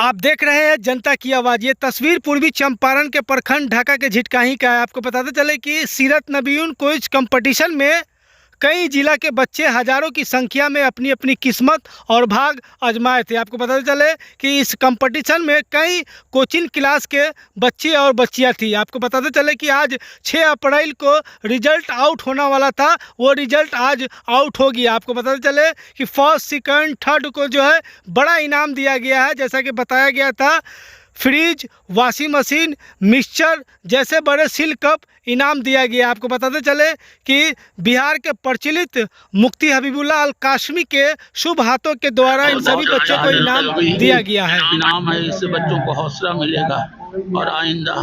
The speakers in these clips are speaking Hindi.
आप देख रहे हैं जनता की आवाज़। ये तस्वीर पूर्वी चंपारण के प्रखंड ढाका के झिटकाही का है। आपको बताते चले कि सीरत नबीउन क्विज कंपटीशन में कई जिला के बच्चे हज़ारों की संख्या में अपनी अपनी किस्मत और भाग आजमाए थे। आपको बताते चले कि इस कंपटीशन में कई कोचिंग क्लास के बच्चे और बच्चियां थी। आपको बताते चले कि आज 6 अप्रैल को रिजल्ट आउट होने वाला था, वो रिजल्ट आज आउट हो गया। आपको बताते चले कि फर्स्ट, सेकंड, थर्ड को जो है बड़ा इनाम दिया गया है। जैसा कि बताया गया था, फ्रिज, वॉशिंग मशीन, मिक्सचर जैसे बड़े सील कप इनाम दिया गया। आपको बताते चले कि बिहार के प्रचलित मुफ्ती हबीबुल्लाह अल कासमी के शुभ हाथों के द्वारा इन सभी बच्चों को इनाम दिया गया है। इनाम है, इससे बच्चों को हौसला मिलेगा और आइंदा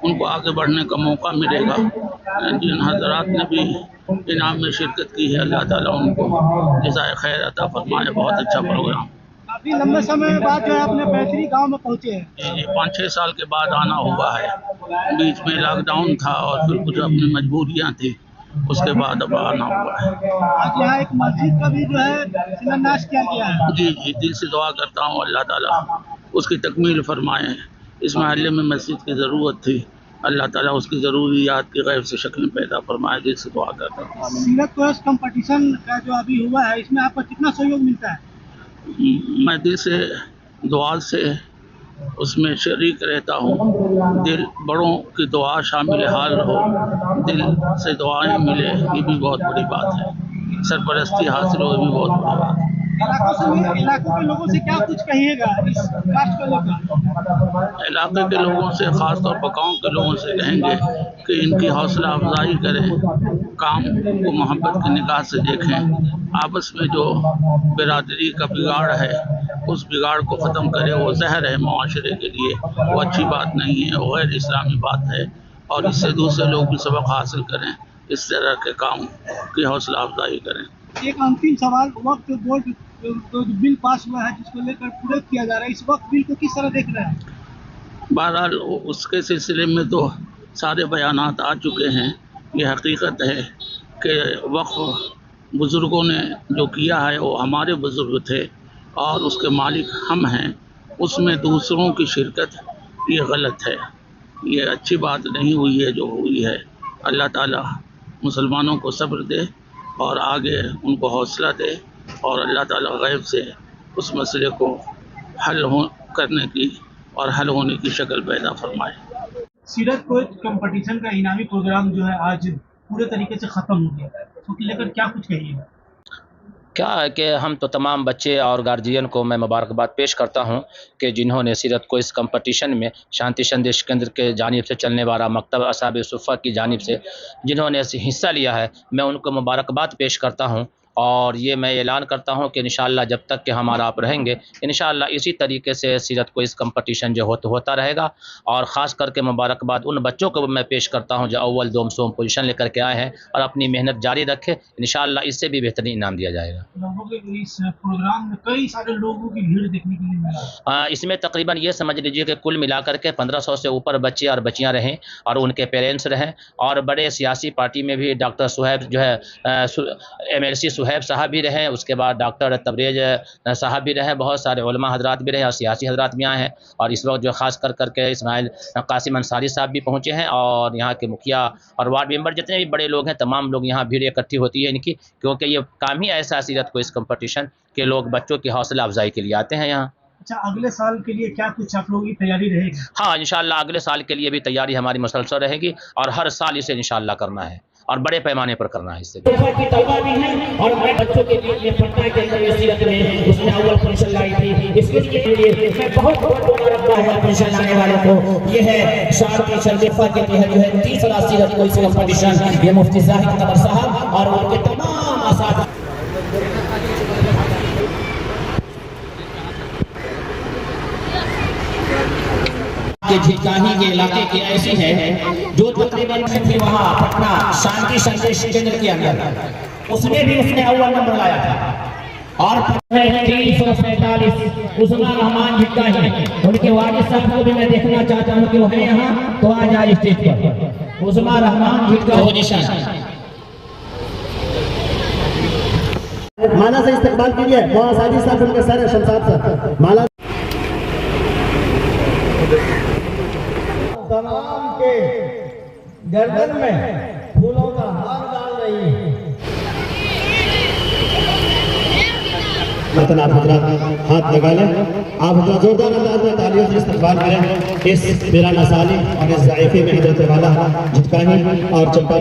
उनको आगे बढ़ने का मौका मिलेगा। जिन हजरात ने भी इनाम में शिरकत की है, अल्लाह ताला उनको जज़ाए खैर अता फरमाए। बहुत अच्छा प्रोग्राम। काफी लंबे समय बाद जो है अपने पैतृ गांव में पहुंचे हैं। जी, 5-6 साल के बाद आना हुआ है। बीच में लॉकडाउन था और फिर कुछ अपनी मजबूरियां थी, उसके बाद अब आना हुआ है। आज यहाँ एक मस्जिद का भी जो है शिलान्यास किया गया है। जी जी, दिल से दुआ करता हूँ अल्लाह ताला उसकी तकमील फरमाए। इस महल्ले में मस्जिद की ज़रूरत थी, अल्लाह ताला उसकी ज़रूरियात की गैब से शक्ल पैदा फरमाए। दिल से दुआ करता हूँ। सीरत क्विज कंपटीशन का जो अभी हुआ है, इसमें आपको कितना सहयोग मिलता है? मैं दिल से दुआ से उसमें शरीक रहता हूँ। दिल बड़ों की दुआ शामिल हाल हो, दिल से दुआएं मिले, ये भी बहुत बड़ी बात है। सरपरस्ती हासिल हो, ये भी बहुत बड़ी बात है। इलाकों के लोगों से क्या कुछ कहिएगा इस कास्ट को लेकर? इलाके के लोगों से, ख़ास तौर पर गाँव के लोगों से कहेंगे कि इनकी हौसला अफजाई करें, काम को मोहब्बत की निगाह से देखें। आपस में जो बिरादरी का बिगाड़ है, उस बिगाड़ को ख़त्म करें। वो जहर है माशरे के लिए, वो अच्छी बात नहीं है, वो गैर इस्लामी बात है और इससे दूसरे लोग भी सबक हासिल करें। इस तरह के काम की हौसला अफजाई करें। एक अंतिम सवाल, वक्त बोर्ड जो बिल पास हुआ है जिसको लेकर पूरा किया जा रहा है, इस वक्त बिल को किस तरह देख रहे हैं? बहरहाल उसके सिलसिले में तो सारे बयानात आ चुके हैं। ये हकीकत है कि वक्फ बुज़ुर्गों ने जो किया है वो हमारे बुज़ुर्ग थे और उसके मालिक हम हैं। उसमें दूसरों की शिरकत ये गलत है, ये अच्छी बात नहीं हुई है जो हुई है। अल्लाह ताला मुसलमानों को सब्र दे और आगे उनको हौसला दे और अल्लाह ताला गैब से उस मसले को करने की और हल होने की शक्ल पैदा फरमाए। सीरत क्विज कंपटीशन का इनामी प्रोग्राम जो है आज पूरे तरीके से ख़त्म हो गया है, उसको लेकर क्या कुछ कहिएगा? क्या है कि हम तो तमाम बच्चे और गार्जियन को मैं मुबारकबाद पेश करता हूं कि जिन्होंने सीरत को इस कंपटीशन में शांति संदेश केंद्र के जानिब से चलने वाला मकतब असहाब सुफ़ा की जानिब से जिन्होंने हिस्सा लिया है, मैं उनको मुबारकबाद पेश करता हूं। और ये मैं ऐलान करता हूं कि इंशाअल्लाह जब तक कि हम आप रहेंगे, इंशाअल्लाह इसी तरीके से सीरत को इस कंपटीशन जो होता रहेगा। और ख़ास करके मुबारकबाद उन बच्चों को मैं पेश करता हूं जो अव्वल, दोम, सोम पोजीशन लेकर के आए हैं और अपनी मेहनत जारी रखें। इंशाअल्लाह इससे भी बेहतरीन इनाम दिया जाएगा। इस प्रोग्राम में कई सारे लोगों की भीड़ देखने के लिए मिला। इसमें तकरीबन ये समझ लीजिए कि कुल मिलाकर के 1500 से ऊपर बच्चे और बच्चियाँ रहें और उनके पेरेंट्स रहें। और बड़े सियासी पार्टी में भी डॉक्टर सुहैब जो है MLC सुहैब साहब भी रहे, उसके बाद डॉक्टर तबरेज साहब भी रहे, बहुत सारे उलमा हजरात भी रहे और सियासी हजरात भी आए हैं। और इस वक्त जो ख़ास करके इस्माइल कासिम अंसारी साहब भी पहुँचे हैं और यहाँ के मुखिया और वार्ड मेंबर जितने भी बड़े लोग हैं, तमाम लोग यहाँ भीड़ इकट्ठी होती है इनकी, क्योंकि ये काम ही ऐसा सीरत को इस कंपटीशन के लोग बच्चों की हौसला अफजाई के लिए आते हैं यहाँ। अच्छा, अगले साल के लिए क्या कुछ आप लोगों की तैयारी रहेगी? हाँ, इंशाअल्लाह अगले साल के लिए भी तैयारी हमारी मुसलसल रहेगी और हर साल इसे इंशाअल्लाह करना है और बड़े पैमाने पर करना है। इससे की तलवा भी है और मैं बच्चों के लिए पटना के अंदर सीरत में उसने अव्वल पोजीशन लाई थी। इसके लिए मैं बहुत मुबारकबाद है पोजीशन लाने वालों को। ये है शांति शरीफा के तहत जो है 30 सीरत को इस कंपटीशन, ये मुफ्ती जाहिद कमर साहब और उनके तमाम असातिज़ा के झिटकाही के इलाके की ऐसी है जो तकरीबन थी वहाँ पटना शांति संदेश केंद्र के अंदर, उसमें भी उसने अव्वल नंबर लाया था। और 347 उस्मान रहमान झिटकाही, उनके वालिद साहब को भी मैं देखना चाहता हूँ कि वो है यहाँ, तो आज आज स्टेज पर उस्मान रहमान झिटकाही माला से इस्तेमाल कीजिए। साजिद साहब उनके सर शमशाद साहब माला तमाम के गर्दन में फूलों का हार डाल रही है। आप हजरात हाथ लगा लें, आप हजरात जोरदार अंदाज में तालियों से इस्तकबाल करें इस मेरा नसाली और इस ज़ाइफ़े में हजरत वाला झटकाही और चंपा